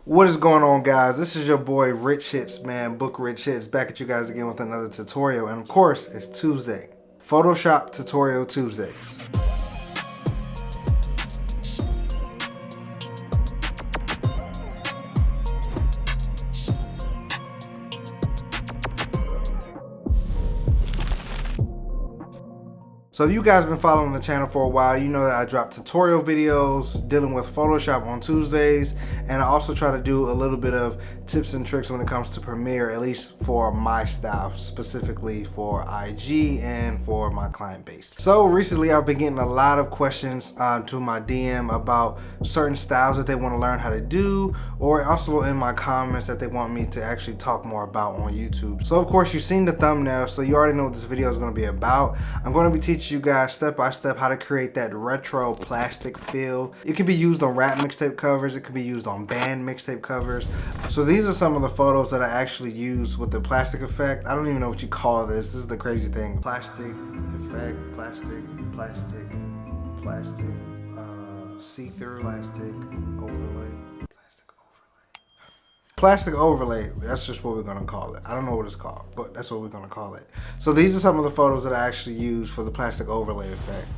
What is going on, guys? This is your boy Richhitz, man. Book Richhitz, back at you guys again with another tutorial. And of course, it's Tuesday. Photoshop Tutorial Tuesdays. So if you guys been following the channel for a while, you know that I drop tutorial videos dealing with Photoshop on Tuesdays, and I also try to do a little bit of tips and tricks when it comes to Premiere, at least for my style, specifically for IG and for my client base. So recently I've been getting a lot of questions to my DM about certain styles that they want to learn how to do, or also in my comments that they want me to actually talk more about on YouTube. So of course you've seen the thumbnail, so you already know what this video is going to be about. I'm going to be teaching you guys step by step how to create that retro plastic feel. It can be used on rap mixtape covers, it could be used on band mixtape covers. So these are some of the photos that I actually use with the plastic effect. I don't even know what you call this. This is the crazy thing. Plastic effect, plastic, see-through, plastic overlay. Plastic overlay, that's just what we're gonna call it. I don't know what it's called, but that's what we're gonna call it. So these are some of the photos that I actually use for the plastic overlay effect.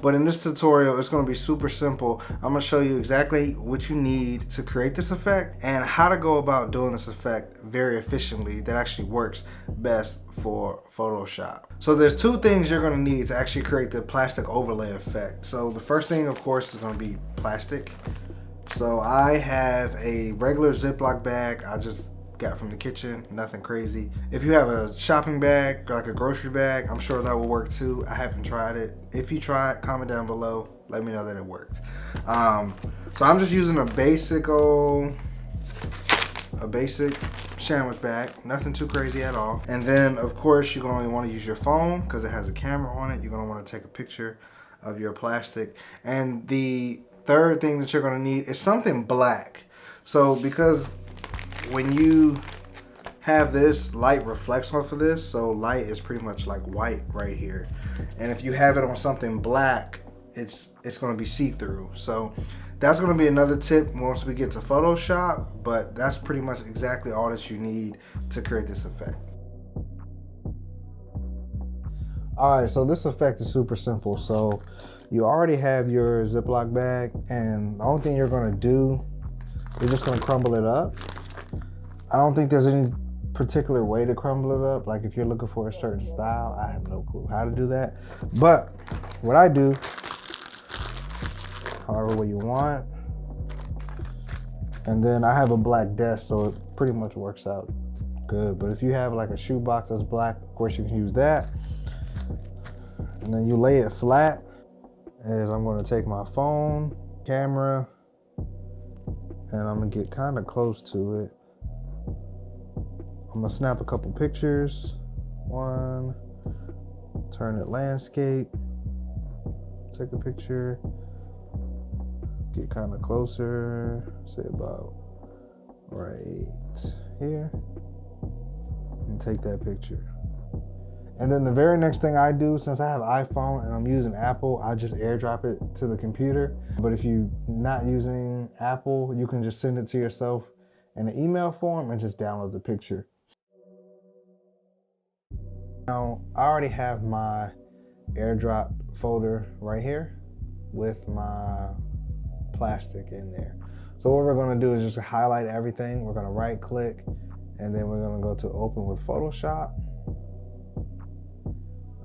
But in this tutorial, it's going to be super simple. I'm going to show you exactly what you need to create this effect and how to go about doing this effect very efficiently that actually works best for Photoshop. So there's two things you're going to need to actually create the plastic overlay effect. So the first thing, of course, is going to be plastic. So I have a regular Ziploc bag. I just got from the kitchen, nothing crazy. If you have a shopping bag, like a grocery bag, I'm sure that will work too. I haven't tried it. If you try it, comment down below. Let me know that it worked. So I'm just using a basic sandwich bag, nothing too crazy at all. And then of course you're going to want to use your phone because it has a camera on it. You're going to want to take a picture of your plastic. And the third thing that you're going to need is something black. So because when you have this, light reflects off of this, so light is pretty much like white right here. And if you have it on something black, it's going to be see-through. So that's going to be another tip once we get to Photoshop, but that's pretty much exactly all that you need to create this effect. All right, so this effect is super simple. So you already have your Ziploc bag, and the only thing you're going to do, you're just going to crumble it up. I don't think there's any particular way to crumble it up. Like if you're looking for a certain style, I have no clue how to do that. But what I do, however way you want. And then I have a black desk, so it pretty much works out good. But if you have like a shoebox that's black, of course you can use that. And then you lay it flat. As I'm gonna take my phone, camera, and I'm gonna get kind of close to it. I'm gonna snap a couple pictures. One, turn it landscape, take a picture, get kind of closer, say about right here, and take that picture. And then the very next thing I do, since I have iPhone and I'm using Apple, I just airdrop it to the computer. But if you're not using Apple, you can just send it to yourself in an email form and just download the picture. Now, I already have my airdrop folder right here with my plastic in there. So what we're gonna do is just highlight everything. We're gonna right click, and then we're gonna go to open with Photoshop.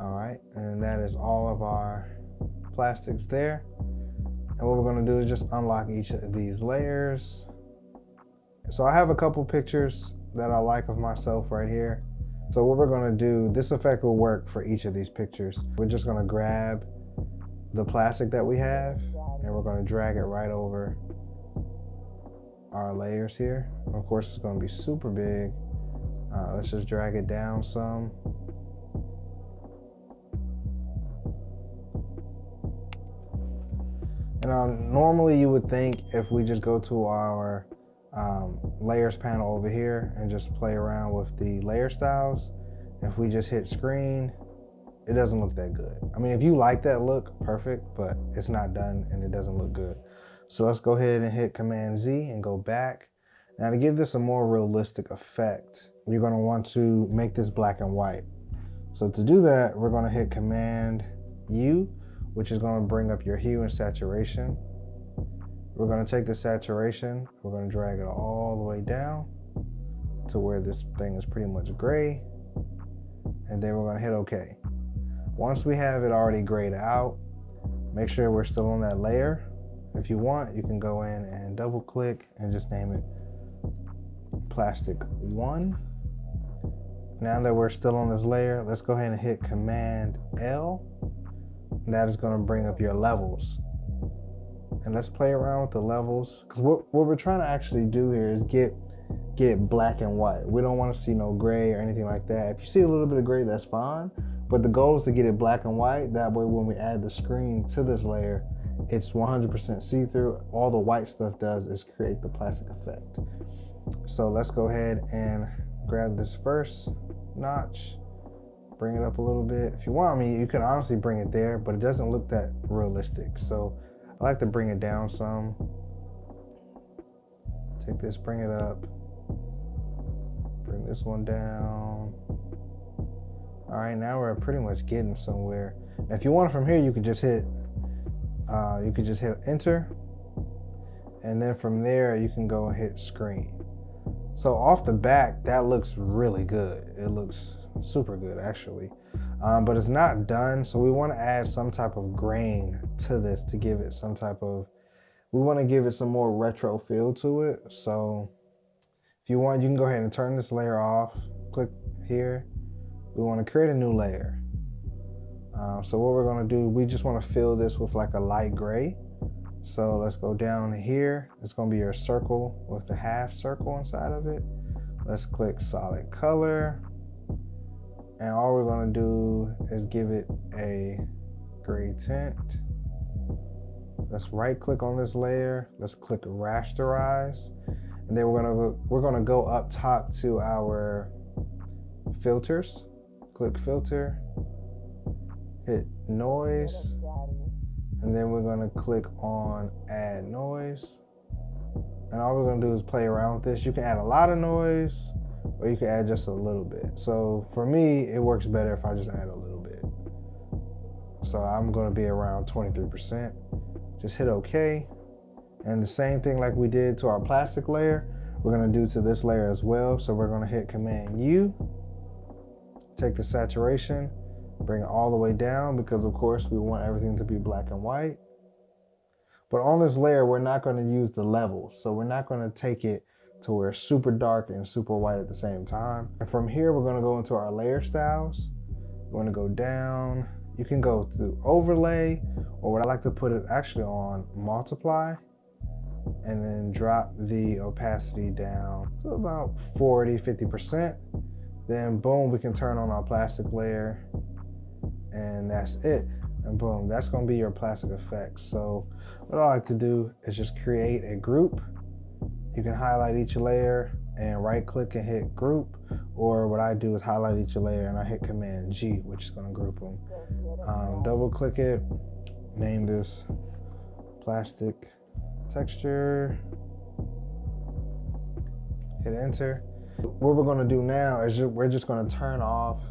All right, and that is all of our plastics there. And what we're gonna do is just unlock each of these layers. So I have a couple pictures that I like of myself right here. So what we're gonna do, this effect will work for each of these pictures. We're just gonna grab the plastic that we have and we're gonna drag it right over our layers here. Of course, it's gonna be super big. Let's just drag it down some. And normally you would think if we just go to our layers panel over here and just play around with the layer styles, If we just hit screen, it doesn't look that good. I mean, if you like that look, perfect, but it's not done and it doesn't look good. So let's go ahead and hit Command Z and go back. Now to give this a more realistic effect, you're gonna want to make this black and white. So to do that, we're gonna hit Command U, which is gonna bring up your hue and saturation. We're gonna take the saturation, we're gonna drag it all the way down to where this thing is pretty much gray. And then we're gonna hit OK. Once we have it already grayed out, make sure we're still on that layer. If you want, you can go in and double click and just name it Plastic 1. Now that we're still on this layer, let's go ahead and hit Command L. And that is gonna bring up your levels. And let's play around with the levels, because what we're trying to actually do here is get it black and white. We don't want to see no gray or anything like that. If you see a little bit of gray, that's fine. But the goal is to get it black and white. That way when we add the screen to this layer, it's 100% see-through. All the white stuff does is create the plastic effect. So let's go ahead and grab this first notch, bring it up a little bit. If you want, I mean, you can honestly bring it there, but it doesn't look that realistic. So I like to bring it down some. Take this, bring it up. Bring this one down. All right, now we're pretty much getting somewhere. Now, if you want it from here, you could just hit enter. And then from there, you can go and hit screen. So off the back, that looks really good. It looks super good, actually. But it's not done, so we want to add some type of grain to this to give it some type of, we want to give it some more retro feel to it. So if you want, you can go ahead and turn this layer off. Click here. We want to create a new layer. So what we're going to do, we just want to fill this with like a light gray. So let's go down here. It's going to be your circle with the half circle inside of it. Let's click solid color. And all we're going to do is give it a gray tint. Let's right click on this layer. Let's click rasterize. And then we're gonna go up top to our filters. Click filter, hit noise, and then we're gonna click on add noise. And all we're gonna do is play around with this. You can add a lot of noise, or you can add just a little bit. So for me, it works better if I just add a little bit. So I'm gonna be around 23%. Just hit OK. And the same thing like we did to our plastic layer, we're gonna do to this layer as well. So we're gonna hit Command U, take the saturation, bring it all the way down, because of course we want everything to be black and white. But on this layer, we're not gonna use the levels. So we're not gonna take it to where it's super dark and super white at the same time. And from here, we're gonna go into our layer styles. You wanna go down. You can go through overlay, or what I like to put it actually on multiply, and then drop the opacity down to about 40, 50%. Then boom, we can turn on our plastic layer, and that's it. And boom, that's gonna be your plastic effect. So what I like to do is just create a group. You can highlight each layer and right click and hit group, or what I do is highlight each layer and I hit Command G, which is gonna group them. Double click it, name this plastic texture, hit enter. What we're gonna do now is we're just gonna turn off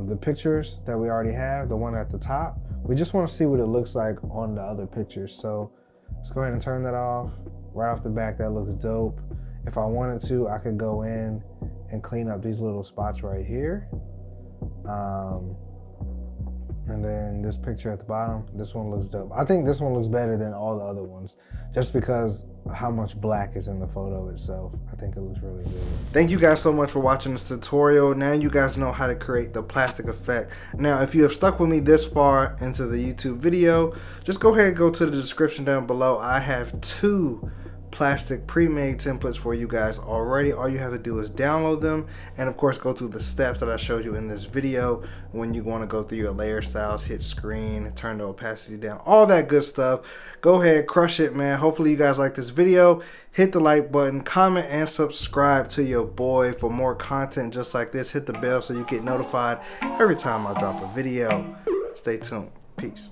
the pictures that we already have, the one at the top. We just wanna see what it looks like on the other pictures. So let's go ahead and turn that off. Right off the back, that looks dope. If I wanted to, I could go in and clean up these little spots right here. And then this picture at the bottom, this one looks dope. I think this one looks better than all the other ones, just because how much black is in the photo itself. I think it looks really good. Thank you guys so much for watching this tutorial. Now you guys know how to create the plastic effect. Now, if you have stuck with me this far into the YouTube video, just go ahead and go to the description down below. I have 2 plastic pre-made templates for you guys already. All you have to do is download them, and of course go through the steps that I showed you in this video. When you want to go through your layer styles, hit screen, turn the opacity down, all that good stuff. Go ahead, crush it, man. Hopefully you guys like this video. hit the like button, comment, and subscribe to your boy for more content just like this. Hit the bell so you get notified every time I drop a video. Stay tuned. Peace.